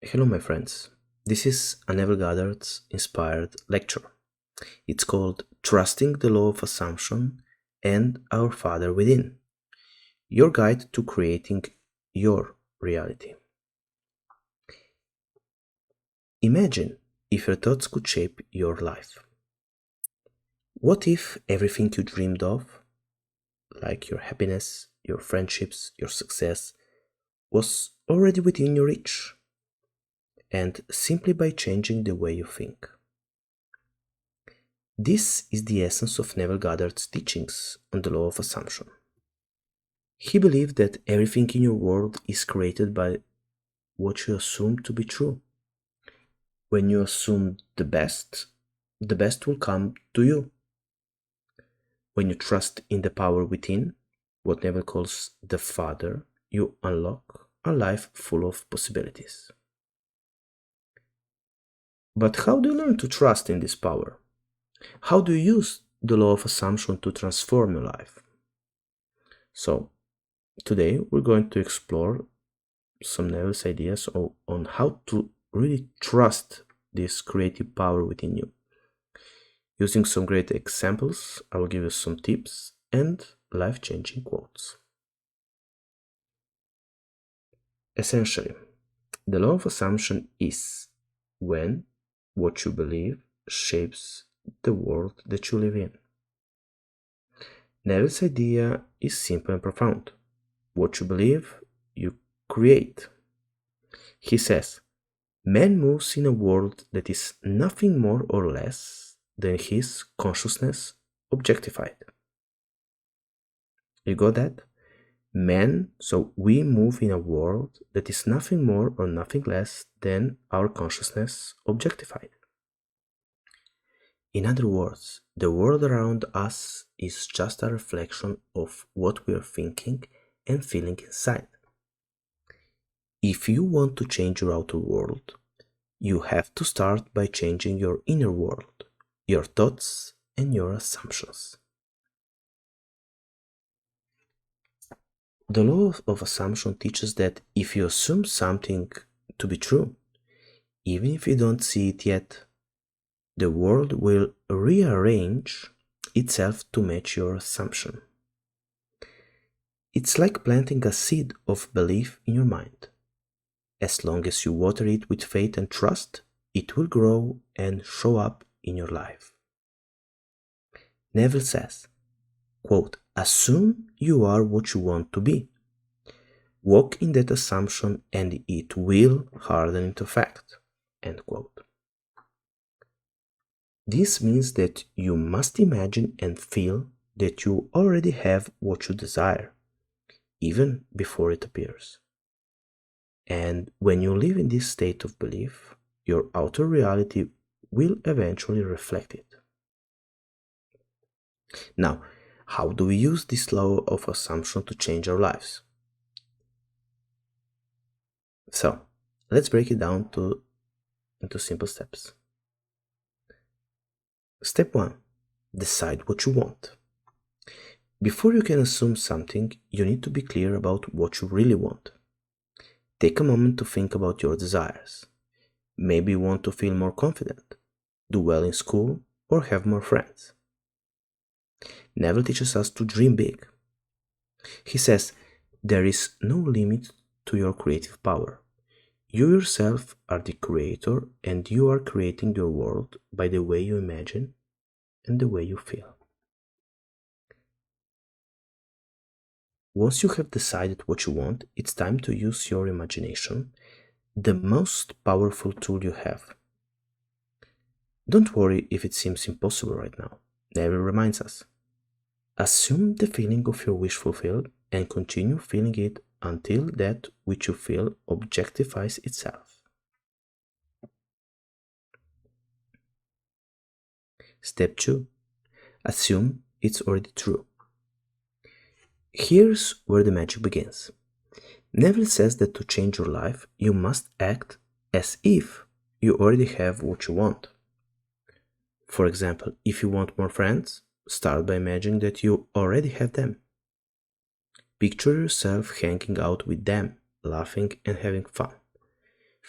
Hello, my friends. This is a Neville Goddard's inspired lecture. It's called Trusting the Law of Assumption and Our Father Within, your guide to creating your reality. Imagine if your thoughts could shape your life. What if everything you dreamed of, like your happiness, your friendships, your success, was already within your reach? And simply by changing the way you think. This is the essence of Neville Goddard's teachings on the law of assumption. He believed that everything in your world is created by what you assume to be true. When you assume the best will come to you. When you trust in the power within, what Neville calls the Father, you unlock a life full of possibilities. But how do you learn to trust in this power? How do you use the law of assumption to transform your life? So, today we're going to explore some Neville's ideas on how to really trust this creative power within you. Using some great examples, I will give you some tips and life-changing quotes. Essentially, the law of assumption is when what you believe shapes the world that you live in. Neville's idea is simple and profound. What you believe, you create. He says, man moves in a world that is nothing more or less than his consciousness objectified. You got that? Man, so we move in a world that is nothing more or nothing less than our consciousness objectified. In other words, the world around us is just a reflection of what we are thinking and feeling inside. If you want to change your outer world, you have to start by changing your inner world, your thoughts and your assumptions. The law of assumption teaches that if you assume something to be true, even if you don't see it yet, the world will rearrange itself to match your assumption. It's like planting a seed of belief in your mind. As long as you water it with faith and trust, it will grow and show up in your life. Neville says, quote, assume you are what you want to be. Walk in that assumption and it will harden into fact. End quote. This means that you must imagine and feel that you already have what you desire, even before it appears. And when you live in this state of belief, your outer reality will eventually reflect it. Now, how do we use this law of assumption to change our lives? So, let's break it down into simple steps. Step 1. Decide what you want. Before you can assume something, you need to be clear about what you really want. Take a moment to think about your desires. Maybe you want to feel more confident, do well in school, or have more friends. Neville teaches us to dream big. He says, there is no limit to your creative power. You yourself are the creator and you are creating your world by the way you imagine and the way you feel. Once you have decided what you want, it's time to use your imagination, the most powerful tool you have. Don't worry if it seems impossible right now. Neville reminds us. Assume the feeling of your wish fulfilled and continue feeling it until that which you feel objectifies itself. Step 2. Assume it's already true. Here's where the magic begins. Neville says that to change your life, you must act as if you already have what you want. For example, if you want more friends, start by imagining that you already have them. Picture yourself hanging out with them, laughing and having fun.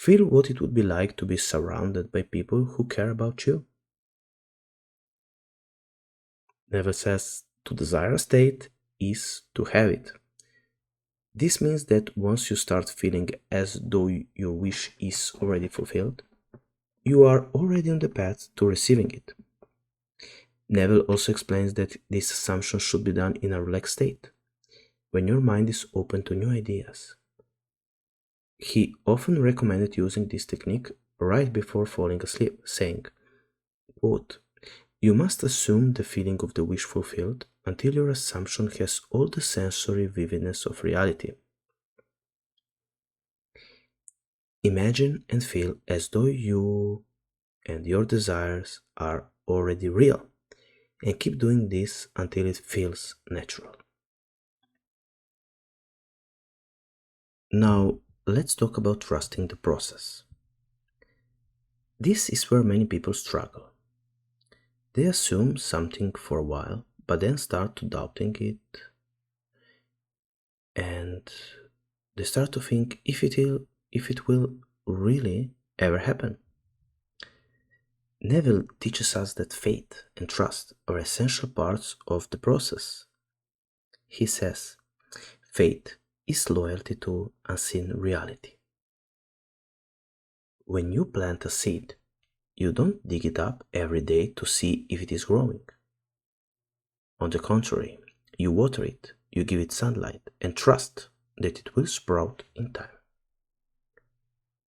Feel what it would be like to be surrounded by people who care about you. Neville says to desire a state is to have it. This means that once you start feeling as though your wish is already fulfilled, you are already on the path to receiving it. Neville also explains that this assumption should be done in a relaxed state, when your mind is open to new ideas. He often recommended using this technique right before falling asleep, saying, quote, "You must assume the feeling of the wish fulfilled until your assumption has all the sensory vividness of reality. Imagine and feel as though you and your desires are already real, and keep doing this until it feels natural." Now, let's talk about trusting the process. This is where many people struggle. They assume something for a while, but then start to doubting it, and they start to think if it will really ever happen. Neville teaches us that faith and trust are essential parts of the process. He says, faith is loyalty to unseen reality. When you plant a seed, you don't dig it up every day to see if it is growing. On the contrary, you water it, you give it sunlight, and trust that it will sprout in time.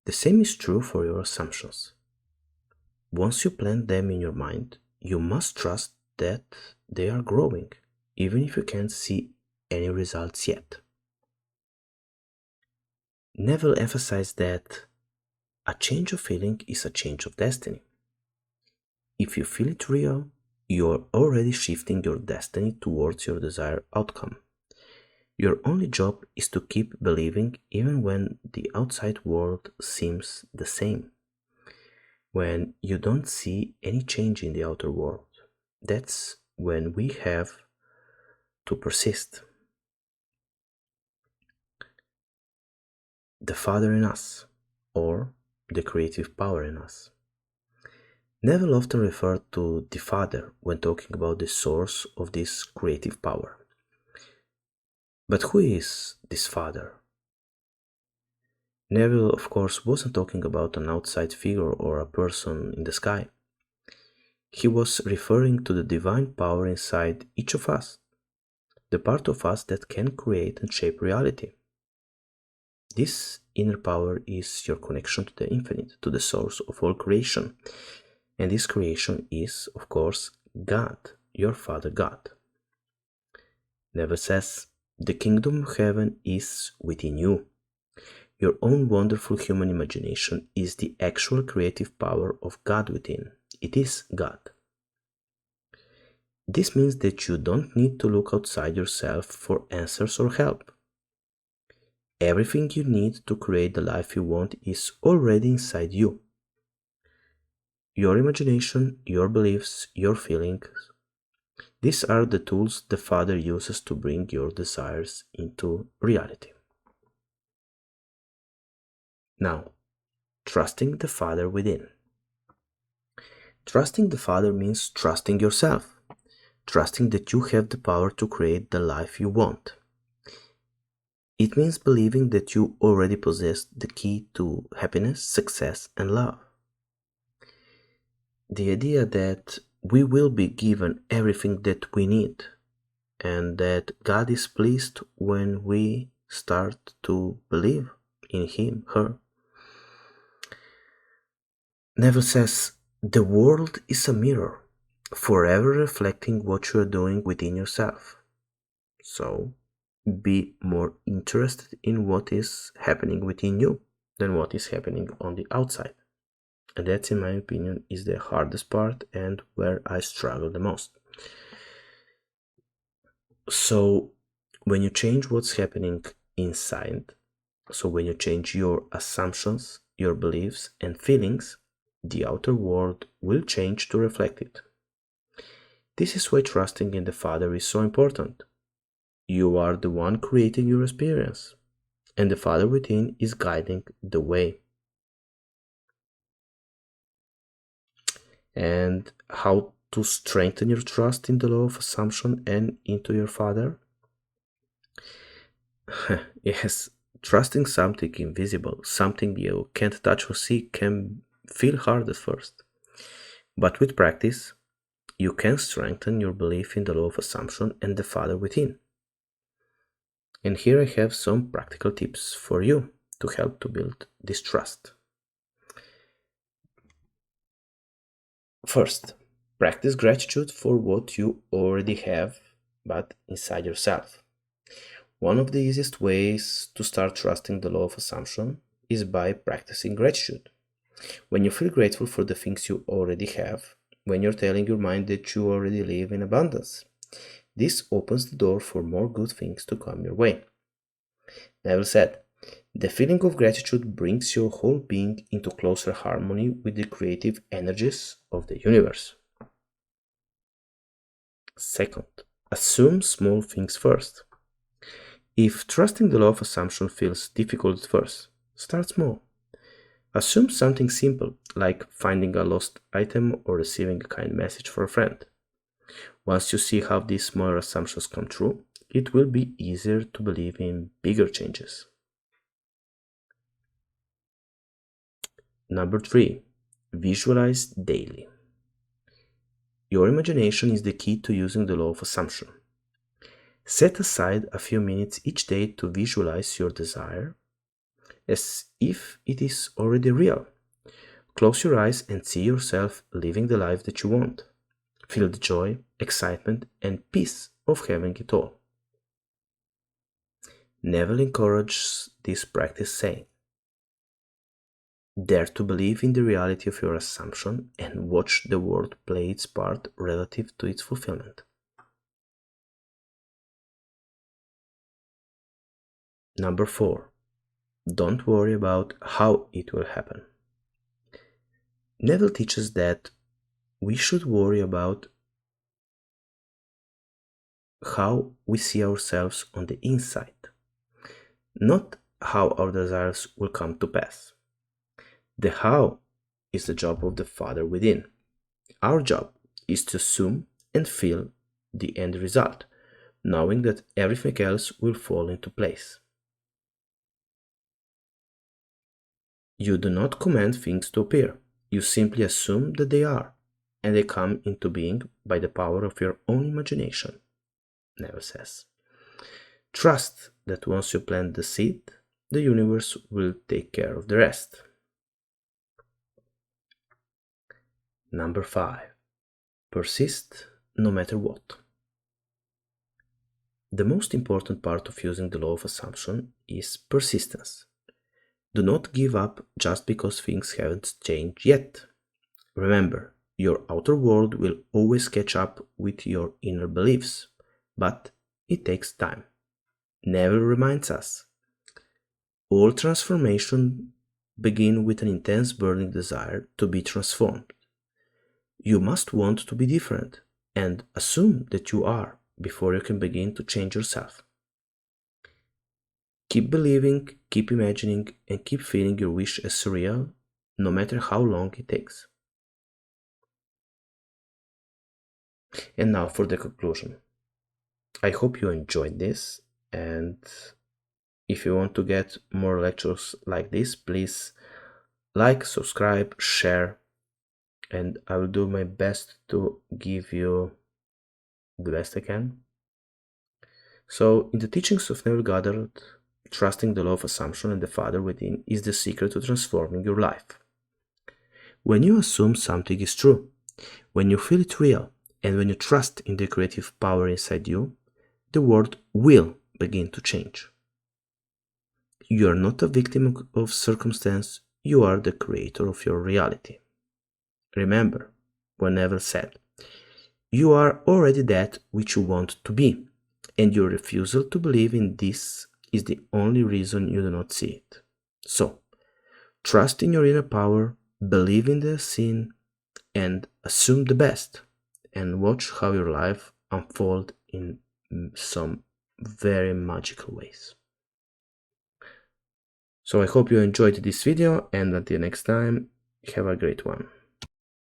The same is true for your assumptions. Once you plant them in your mind, you must trust that they are growing, even if you can't see any results yet. Neville emphasized that a change of feeling is a change of destiny. If you feel it real, you're already shifting your destiny towards your desired outcome. Your only job is to keep believing even when the outside world seems the same. When you don't see any change in the outer world, that's when we have to persist. The Father in us, or the creative power in us. Neville often referred to the Father when talking about the source of this creative power. But who is this Father? Neville, of course, wasn't talking about an outside figure or a person in the sky. He was referring to the divine power inside each of us, the part of us that can create and shape reality. This inner power is your connection to the infinite, to the source of all creation. And this creation is, of course, God, your Father God. Neville says, the kingdom of heaven is within you. Your own wonderful human imagination is the actual creative power of God within. It is God. This means that you don't need to look outside yourself for answers or help. Everything you need to create the life you want is already inside you. Your imagination, your beliefs, your feelings. These are the tools the Father uses to bring your desires into reality. Now, trusting the Father within. Trusting the Father means trusting yourself, trusting that you have the power to create the life you want. It means believing that you already possess the key to happiness, success, and love. The idea that we will be given everything that we need, and that God is pleased when we start to believe in Him, her. Neville says, the world is a mirror, forever reflecting what you are doing within yourself. So, be more interested in what is happening within you than what is happening on the outside. And that, in my opinion, is the hardest part and where I struggle the most. So, when you change what's happening inside, so when you change your assumptions, your beliefs, and feelings, the outer world will change to reflect it. This is why trusting in the Father is so important. You are the one creating your experience, and the Father within is guiding the way. And how to strengthen your trust in the law of assumption and into your father? Yes, trusting something invisible, something you can't touch or see, can feel hard at first. But with practice, you can strengthen your belief in the law of assumption and the Father within. And here I have some practical tips for you to help to build this trust. First, practice gratitude for what you already have, but inside yourself. One of the easiest ways to start trusting the law of assumption is by practicing gratitude. When you feel grateful for the things you already have, when you're telling your mind that you already live in abundance, this opens the door for more good things to come your way. Neville said, "The feeling of gratitude brings your whole being into closer harmony with the creative energies of the universe." Second, assume small things first. If trusting the law of assumption feels difficult at first, start small. Assume something simple, like finding a lost item or receiving a kind message for a friend. Once you see how these smaller assumptions come true, it will be easier to believe in bigger changes. Number 3. Visualize daily. Your imagination is the key to using the law of assumption. Set aside a few minutes each day to visualize your desire as if it is already real. Close your eyes and see yourself living the life that you want. Feel the joy, excitement, and peace of having it all. Neville encourages this practice, saying, "Dare to believe in the reality of your assumption and watch the world play its part relative to its fulfillment." Number 4. Don't worry about how it will happen. Neville teaches that we should worry about how we see ourselves on the inside, not how our desires will come to pass. The how is the job of the Father within. Our job is to assume and feel the end result, knowing that everything else will fall into place. You do not command things to appear. You simply assume that they are, and they come into being by the power of your own imagination, Neville says. Trust that once you plant the seed, the universe will take care of the rest. Number 5. Persist no matter what. The most important part of using the law of assumption is persistence. Do not give up just because things haven't changed yet. Remember, your outer world will always catch up with your inner beliefs, but it takes time. Neville reminds us, all transformation begins with an intense burning desire to be transformed. You must want to be different and assume that you are before you can begin to change yourself. Keep believing, keep imagining, and keep feeling your wish as real, no matter how long it takes. And now for the conclusion. I hope you enjoyed this, and if you want to get more lectures like this, please like, subscribe, share, and I will do my best to give you the best I can. So, in the teachings of Neville Goddard, trusting the law of assumption and the Father within is the secret to transforming your life. When you assume something is true, when you feel it real, and when you trust in the creative power inside you, the world will begin to change. You are not a victim of circumstance, you are the creator of your reality. Remember what Neville said, you are already that which you want to be, and your refusal to believe in this is the only reason you do not see it. So, trust in your inner power, believe in the unseen, and assume the best, and watch how your life unfolds in some very magical ways. So I hope you enjoyed this video, and until next time, have a great one.